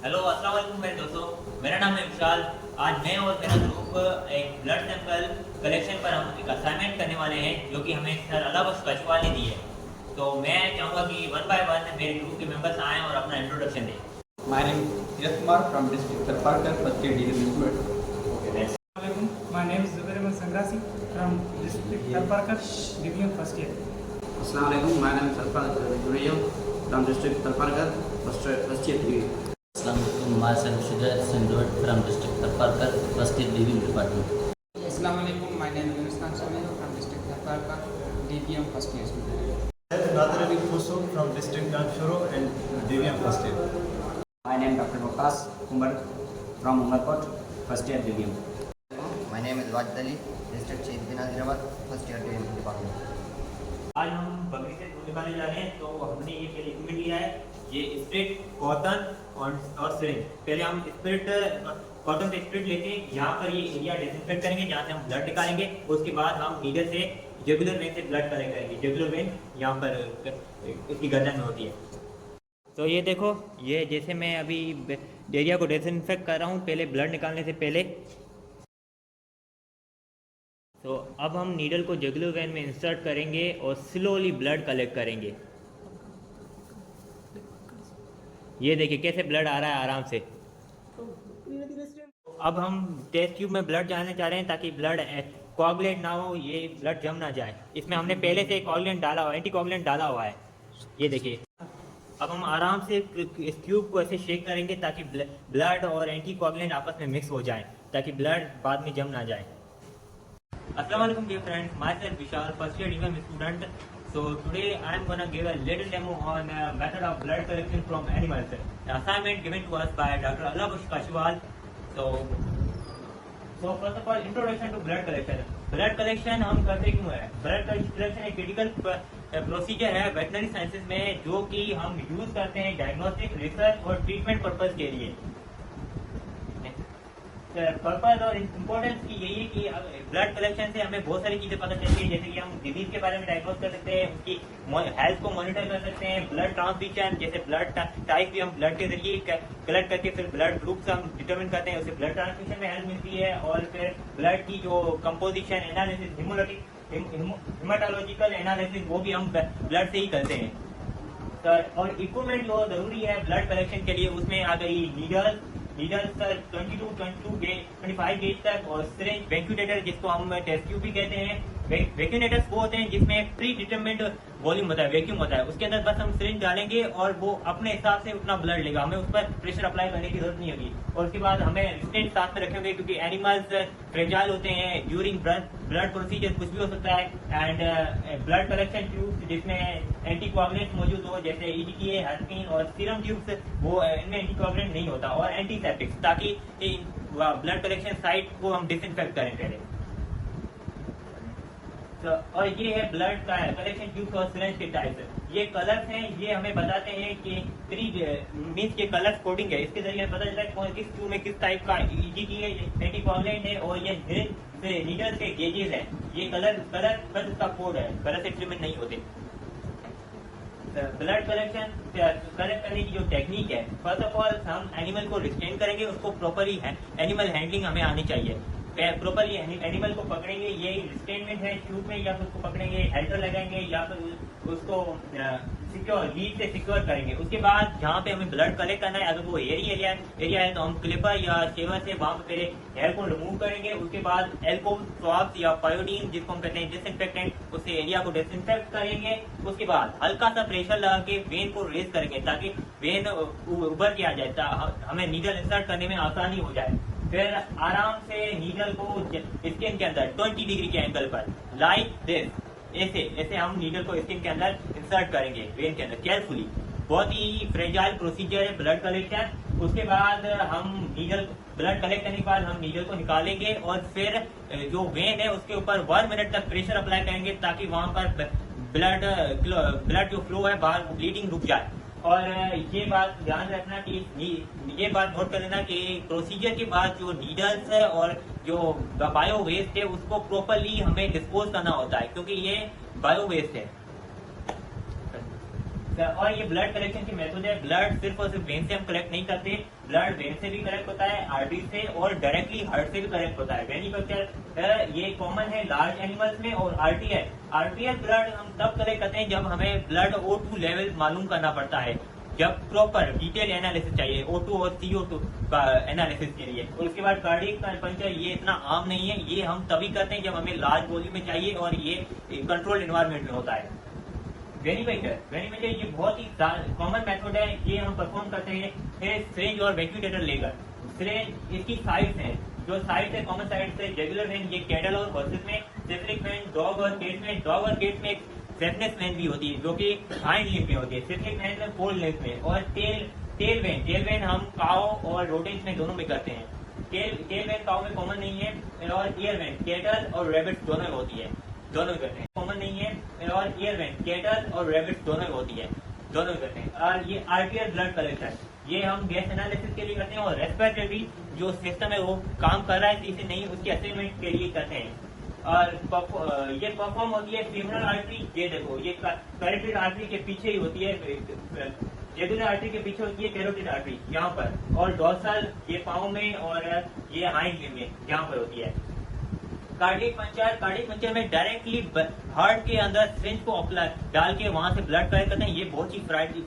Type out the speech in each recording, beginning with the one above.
Hello अस्सलाम वालेकुम मेरे दोस्तों, मेरा नाम है विशाल। आज मैं और मेरा ग्रुप एक ब्लड सैंपल कलेक्शन पर हम एक असाइनमेंट करने वाले हैं जो कि हमें सर अलाबश कशवाल ने दी है। तो मैं चाहूँगा कि वन बाय वन मेरे ग्रुप के मेंबर्स आएँ और अपना इंट्रोडक्शन दें। My name is Yash Kumar from district Tharparkar, first year degree student. Okay next. Assalamualaikum. My name is Zubair Ahmed Sangrasi from district Tharparkar, BBM first year. Assalamualaikum. My name is Arfad Juriyam from district Tharparkar, first year degree. Assalamualaikum. Myself Shujat Sindhud from district Tharparkar, first year DV department. Assalamualaikum. My name is Yunus Khan Samir from district Tharparkar, DBM first year student. Nader Ali Fuso from district Ganshoro and DVM first year. My name is Dr. Waqas Kumar from Ungarkot, first year DVM. My name is Wajid Ali, district Sheikh bin Azirabad, first year DVM department. आज हम बकरी से दूध निकालने जा रहे हैं, तो हमने ये पहले इक्विपमेंट लिया है, ये स्प्रिट, कॉटन और सिरिंज। पहले हम स्प्रिट कॉटन से स्प्रिट लेके यहाँ पर ये एरिया डिसइंफेक्ट करेंगे जहाँ से हम ब्लड निकालेंगे। उसके बाद हम नीडल से जुगुलर वेन से ब्लड कलेक्ट करेंगे। जुगुलर वेन यहाँ पर इसकी गर्दन में होती है। तो ये देखो, ये जैसे मैं अभी एरिया को डिसइंफेक्ट कर रहा हूँ पहले ब्लड निकालने से पहले। तो अब हम नीडल को जुगुलर वेन में इंसर्ट करेंगे और स्लोली ब्लड कलेक्ट करेंगे। ये देखिए कैसे ब्लड आ रहा है आराम से। अब हम टेस्ट ट्यूब में ब्लड डालने जा रहे हैं ताकि ब्लड कोआगुलेट ना हो, ये ब्लड जम ना जाए। इसमें हमने पहले से कोआगुलेंट डाला हुआ, एंटी कोआगुलेंट डाला हुआ है। ये देखिए, अब हम आराम से इस ट्यूब को ऐसे शेक करेंगे ताकि ब्लड और एंटी कोआगुलेंट आपस में मिक्स हो जाए, ताकि ब्लड बाद में जम ना जाए। Assalamu alaikum dear friends, myself Vishal, first year DVM student. So today I am gonna give a little demo on method of blood collection from animals. The assignment given to us by Dr. Alabush Kashwal. So first of all, introduction to blood collection. Blood collection हम करते क्यों है? Blood collection एक critical procedure है veterinary sciences में, जो कि हम यूज करते हैं डायग्नोस्टिक, रिसर्च और ट्रीटमेंट पर्पज के लिए। पर्पज और इम्पोर्टेंस की यही है कि ब्लड कलेक्शन से हमें बहुत सारी चीजें पता चलती है, जैसे कि हम डिजीज के बारे में डायग्नोस कर सकते हैं, उसकी हेल्थ को मॉनिटर कर सकते हैं। ब्लड ट्रांसफ्यूजन, जैसे ब्लड टाइप भी हम ब्लड के जरिए कलेक्ट करके फिर ब्लड ग्रुप से हम डिटरमिन करते हैं, उससे ब्लड ट्रांसफ्यूजन में हेल्प मिलती है। और फिर ब्लड की जो कंपोजिशन एनालिसिस, हिमेटोलॉजिकल एनालिसिस, वो भी हम ब्लड से ही करते हैं। और इक्विपमेंट जो जरूरी है ब्लड कलेक्शन के लिए, उसमें आ गई नीडल सर 25 गेज तक, और सिरिंज, वैक्यूनेटर जिसको हम टेस्ट ट्यूब भी कहते हैं। वैक्यूनेटर्स वो होते हैं जिसमें प्री डिटरमिन्ड वॉल्यूम होता है, वैक्यूम होता है, उसके अंदर बस हम सिरिंज डालेंगे और वो अपने हिसाब से उतना ब्लड लेगा, हमें उस पर प्रेशर अप्लाई करने की जरूरत नहीं होगी। और उसके बाद हमें रिस्टेंट साथ में रखेंगे, क्योंकि एनिमल्स फ्रेजाइल होते हैं, ड्यूरिंग ब्लड प्रोसीजर कुछ भी हो सकता है। एंड ब्लड कलेक्शन ट्यूब्स जिसमें एंटीकोआगुलेंट मौजूद हो, जैसे EDTA, हेस्पिन और सीरम ट्यूब्स, वो इनमें एंटीकोआगुलेंट नहीं होता। और एंटीसेप्टिक्स, ताकि ब्लड कलेक्शन साइट को हम डिसइंफेक्ट करें पहले। और ये है ब्लड का कलेक्शन ट्यूब और सिरिंज के टाइप्स। ये कलर्स हैं, ये हमें बताते हैं कि मीन्स के कलर कोडिंग है, इसके जरिए पता चलता है कौन किस ट्यूब में किस टाइप का EDTA एंटीकोआगुलेंट है। और ये नीडल के गेजेस हैं, ये कलर का कोड है, कलर से डिटरमिन नहीं होते। ब्लड कलेक्शन कलेक्ट करने की जो टेक्निक है, फर्स्ट ऑफ ऑल हम एनिमल को रिस्ट्रेन करेंगे, उसको प्रॉपरली एनिमल हैंडलिंग हमें आनी चाहिए। प्रॉपरली एनिमल को पकड़ेंगे, ये रिस्ट्रेनमेंट है ट्यूब में, या फिर उसको पकड़ेंगे, हेल्टर लगाएंगे, या फिर उसको सिक्योर लीड से सिक्योर करेंगे। उसके बाद जहाँ पे हमें ब्लड कलेक्ट करना है, अगर वो एरिया है तो हम क्लिपर या शेवर से वहाँ पे पहले हेयर को रिमूव करेंगे। उसके बाद एल्कोहल स्वाब्स या पायोडीन जिसको हम कहते हैं डिसइंफेक्टेंट, उससे एरिया को डिसइंफेक्ट करेंगे। उसके बाद हल्का सा प्रेशर लगा के वेन को रेज करेंगे ताकि वेन उभर के आ जाए, हमें नीडल इंसर्ट करने में आसानी हो जाए। फिर आराम से नीडल को स्किन के अंदर 20 डिग्री के एंगल पर लाइक दिस ऐसे हम नीडल को स्किन के अंदर इंसर्ट करेंगे, वेन के अंदर केयरफुली। बहुत ही फ्रेजाइल प्रोसीजर है ब्लड कलेक्शन। उसके बाद हम ब्लड कलेक्ट करने के बाद हम नीडल को निकालेंगे और फिर जो वेन है उसके ऊपर 1 मिनट तक प्रेशर अप्लाई करेंगे, ताकि वहां पर ब्लड जो फ्लो है बाहर, ब्लीडिंग रुक जाए। और ये बात ध्यान रखना कि ये बात नोट कर लेना कि प्रोसीजर के बाद जो नीडल्स है और जो बायो वेस्ट है उसको प्रॉपरली हमें डिस्पोज करना होता है, क्योंकि ये बायो वेस्ट है। और ये ब्लड कलेक्शन की मेथड है। ब्लड सिर्फ और सिर्फ वेन से हम कलेक्ट नहीं करते, ब्लड वेन से भी कलेक्ट होता है, आर्टरी से और डायरेक्टली हार्ट से भी कलेक्ट होता है। वेनिकल्चर ये कॉमन है लार्ज एनिमल्स में। और आर्टीरियल ब्लड हम तब कलेक्ट करते हैं जब हमें ब्लड O2 लेवल मालूम करना पड़ता है, जब प्रॉपर डिटेल एनालिसिस चाहिए O2 और CO2 का एनालिसिस के लिए। और उसके बाद कार्डियक पंचर ये इतना आम नहीं है, ये हम तभी करते हैं जब हमें लार्ज वॉल्यूम में चाहिए और ये कंट्रोल्ड एनवायरनमेंट में होता है। वेनिमेटर ये बहुत ही कॉमन मेथड है। ये हम परफॉर्म करते हैं सिरिंज और वैक्यूमेटर लेकर। सिरिंज इसकी साइड्स हैं, जो साइड है कॉमन साइड से जुगुलर वेन ये कैटल और हॉर्सेस में, सिफिलिक वेन डॉग और केट्स में सेफनेस वेन भी होती है जो कि हाइंड लिम्ब में होती है, सिफिलिक वेन में फोर लिम्ब में। और टेल वेन हम काओ और रोडेंट्स में दोनों में करते हैं। टेल वेन काओ में कॉमन नहीं है और ईयर वेन कैटल और रैबिट्स दोनों में होती है, दोनों में करते हैं। कॉमन नहीं है और ईयर वेन कैटल और रैबिट्स दोनों में होती है, दोनों में करते हैं। और ये आर्टीरियल ब्लड कलेक्शन ये हम गैस एनालिसिस के लिए करते हैं। और रेस्पिरेटरी जो सिस्टम है वो काम कर रहा है इसे नहीं, उसके असेसमेंट के लिए करते हैं। और ये परफॉर्म होती है फीमरल आर्टरी। ये देखो ये कैरोटिड आर्टरी के पीछे ही होती है, जुगुलर आर्टरी के पीछे होती है कैरोटिड आर्टरी यहाँ पर। और डोर्सल ये पाँव में और ये हाइंड लिम्ब में यहाँ पर होती है। कार्डियक पंचर में डायरेक्टली हार्ट के अंदर सिरिंज को डाल के वहां से ब्लड कलेक्ट करते हैं। ये बहुत ही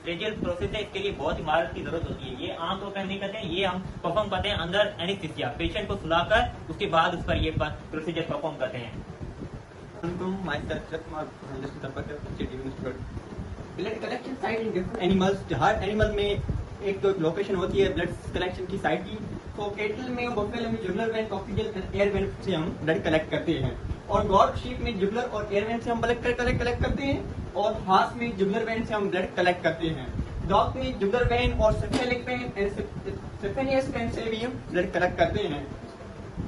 फ्रेजिल प्रोसेस है, इसके लिए बहुत ही महारत की जरूरत होती है। ये आमतौर पर नहीं करते हैं, ये हम परफॉर्म करते हैं अंदर एनेस्थीसिया, पेशेंट को सुलाकर उसके बाद उस पर ये प्रोसीजर परफॉर्म करते हैं। Blood collection site in different animals. Her animal में एक तो लोकेशन होती है ब्लड कलेक्शन की साइट की। तो केटल में, बफेलो में jugular when, coxal air vein से हम ब्लड कलेक्ट करते हैं। और गॉड शीप में जुगुलर और एयर वेन से हम ब्लड कलेक्ट करते हैं। और हार्स में जुगुलर वेन से हम ब्लड कलेक्ट करते हैं। डॉग में जुगुलर वेन और cephalic vein and saphenous vein से भी हम ब्लड कलेक्ट करते हैं।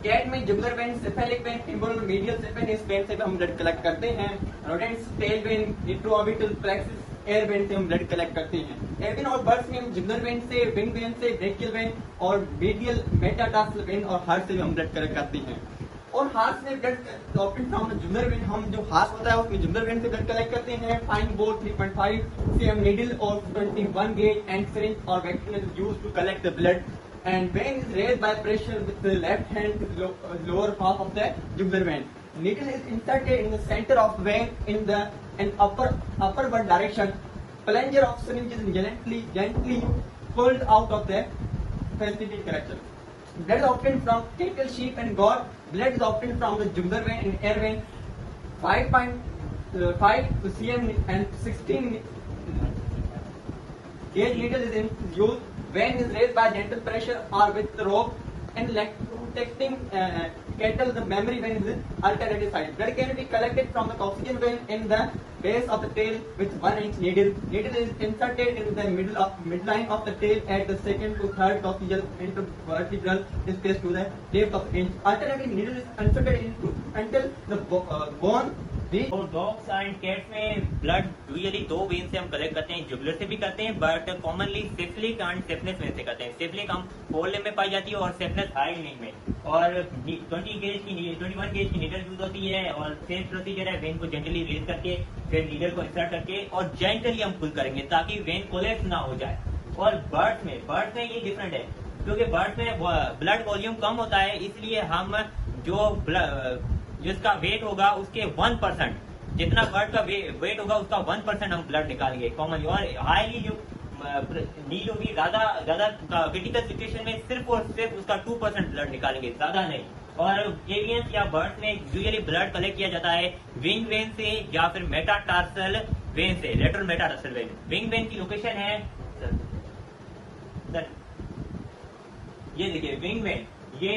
कैट में jugular vein, cephalic vein, temporal medial saphenous vein से भी हम ब्लड कलेक्ट करते हैं। Rodents tail vein, intraorbital plexus ear vein से हम ब्लड कलेक्ट करते हैं। एविन और बर्ड्स में हम जुगुलर वेन से, विंग वेन से, ब्रेकियल वेन और मीडियल मेटाटार्सल वेन और हार्ट से भी हम ब्लड कलेक्ट करते हैं। और हार्ट में blood option from jugular vein, हम जो हार्ट होता है उसमें जुगुलर वेन से ब्लड कलेक्ट करते हैं। Fine bore 3.5 cm needle or 21 gauge and syringe or vacuum is used to collect the blood. And vein is raised by pressure with the left hand to the lower half of the jugular vein. Needle is inserted in the center of vein in the upward direction. Plunger of syringe is gently pulled out of the facilitated correction. Blood is obtained from cattle, sheep and goat. Blood is obtained from the jugular vein and air vein. 5.5 cm and 16 gauge needle is used. Vein is raised by gentle pressure or with rope. And protecting cattle, the mammary vein is alternative side. Blood can be collected from the coccygeal vein in the base of the tail with 1-inch needle. Needle is inserted in the midline of the tail at the second to third coccygeal intervertebral space to the depth of inch. Alternative needle is inserted until the bone. और dogs and cats में blood usually दो when से हम collect करते हैं, jugular से भी करते हैं, but commonly cephalic and saphenous vein से करते हैं। सिफिलिक हम फोर लिम्ब में पाई जाती है और सेफनेस हाई लिम्ब में। और 21 गेज की नीडल यूज होती है। और सेम प्रोसीजर है, वेन को जेंटली रेज करके फिर नीडल को इंसर्ट करके और जेंटली हम पुल करेंगे ताकि वेन कोलैप्स ना हो जाए। और बर्ड्स में ये डिफरेंट है, क्योंकि बर्ड्स में ब्लड वॉल्यूम कम होता है, इसलिए हम जो जिसका वेट होगा उसके 1%, जितना बर्ड का वेट होगा उसका 1% हम ब्लड निकालेंगे कॉमनली। और हाईली जो नीड होगी ज्यादा क्रिटिकल सिचुएशन में सिर्फ और सिर्फ उसका 2% ब्लड निकालेंगे, ज्यादा नहीं। और एवियंस या बर्ड्स में यूजुअली ब्लड कलेक्ट किया जाता है विंग वेन से या फिर मेटाटार्सल वेन से, lateral metatarsal when. Wing when की लोकेशन है ये देखिए विंग वेन, ये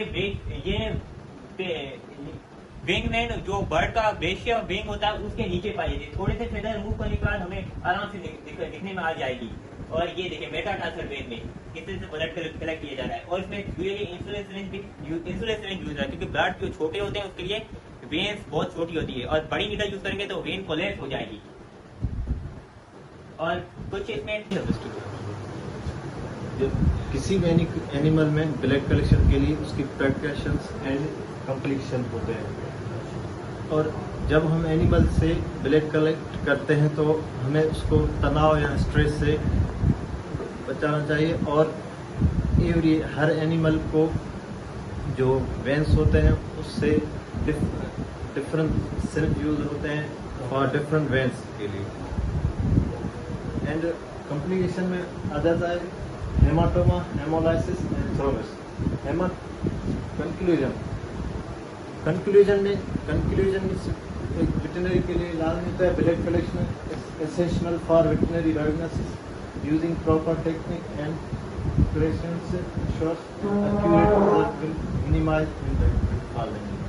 विंग वेन जो बर्ड का बेशिया विंग होता है उसके नीचे पाई जाती है। थोड़े से फेदर रिमूव करने के बाद हमें आराम से दिखने में आ जाएगी। और ये देखिए मेटाटार्सल वेन में किस तरह से ब्लड कलेक्ट किया जा रहा है। और इसमें यूजुअली इंसुलिन सिरिंज यूज होता है, क्योंकि ब्लड जो छोटे होते हैं उसके लिए वेन्स बहुत छोटी होती है और बड़ी नीडल यूज करेंगे तो वेन कोलैप्स हो जाएगी। और कुछ इसमें किसी भी एनिमल में ब्लड कलेक्शन के लिए उसकी प्रिकॉशंस एंड कंप्लीशन होते हैं। और जब हम एनिमल से ब्लड कलेक्ट करते हैं तो हमें उसको तनाव या स्ट्रेस से बचाना चाहिए। और हर एनिमल को जो वेंस होते हैं उससे डिफरेंट सिर्फ यूज होते हैं फॉर डिफरेंट वेंस के लिए। एंड कॉम्प्लिकेशन में आ जाता है haematoma, haemolysis and thrombus. Conclusion में एक वेटनरी के लिए लाजमी होता है blood collection essential for veterinary diagnosis using proper technique and precautions ensures accurate result will minimize impact on the animal.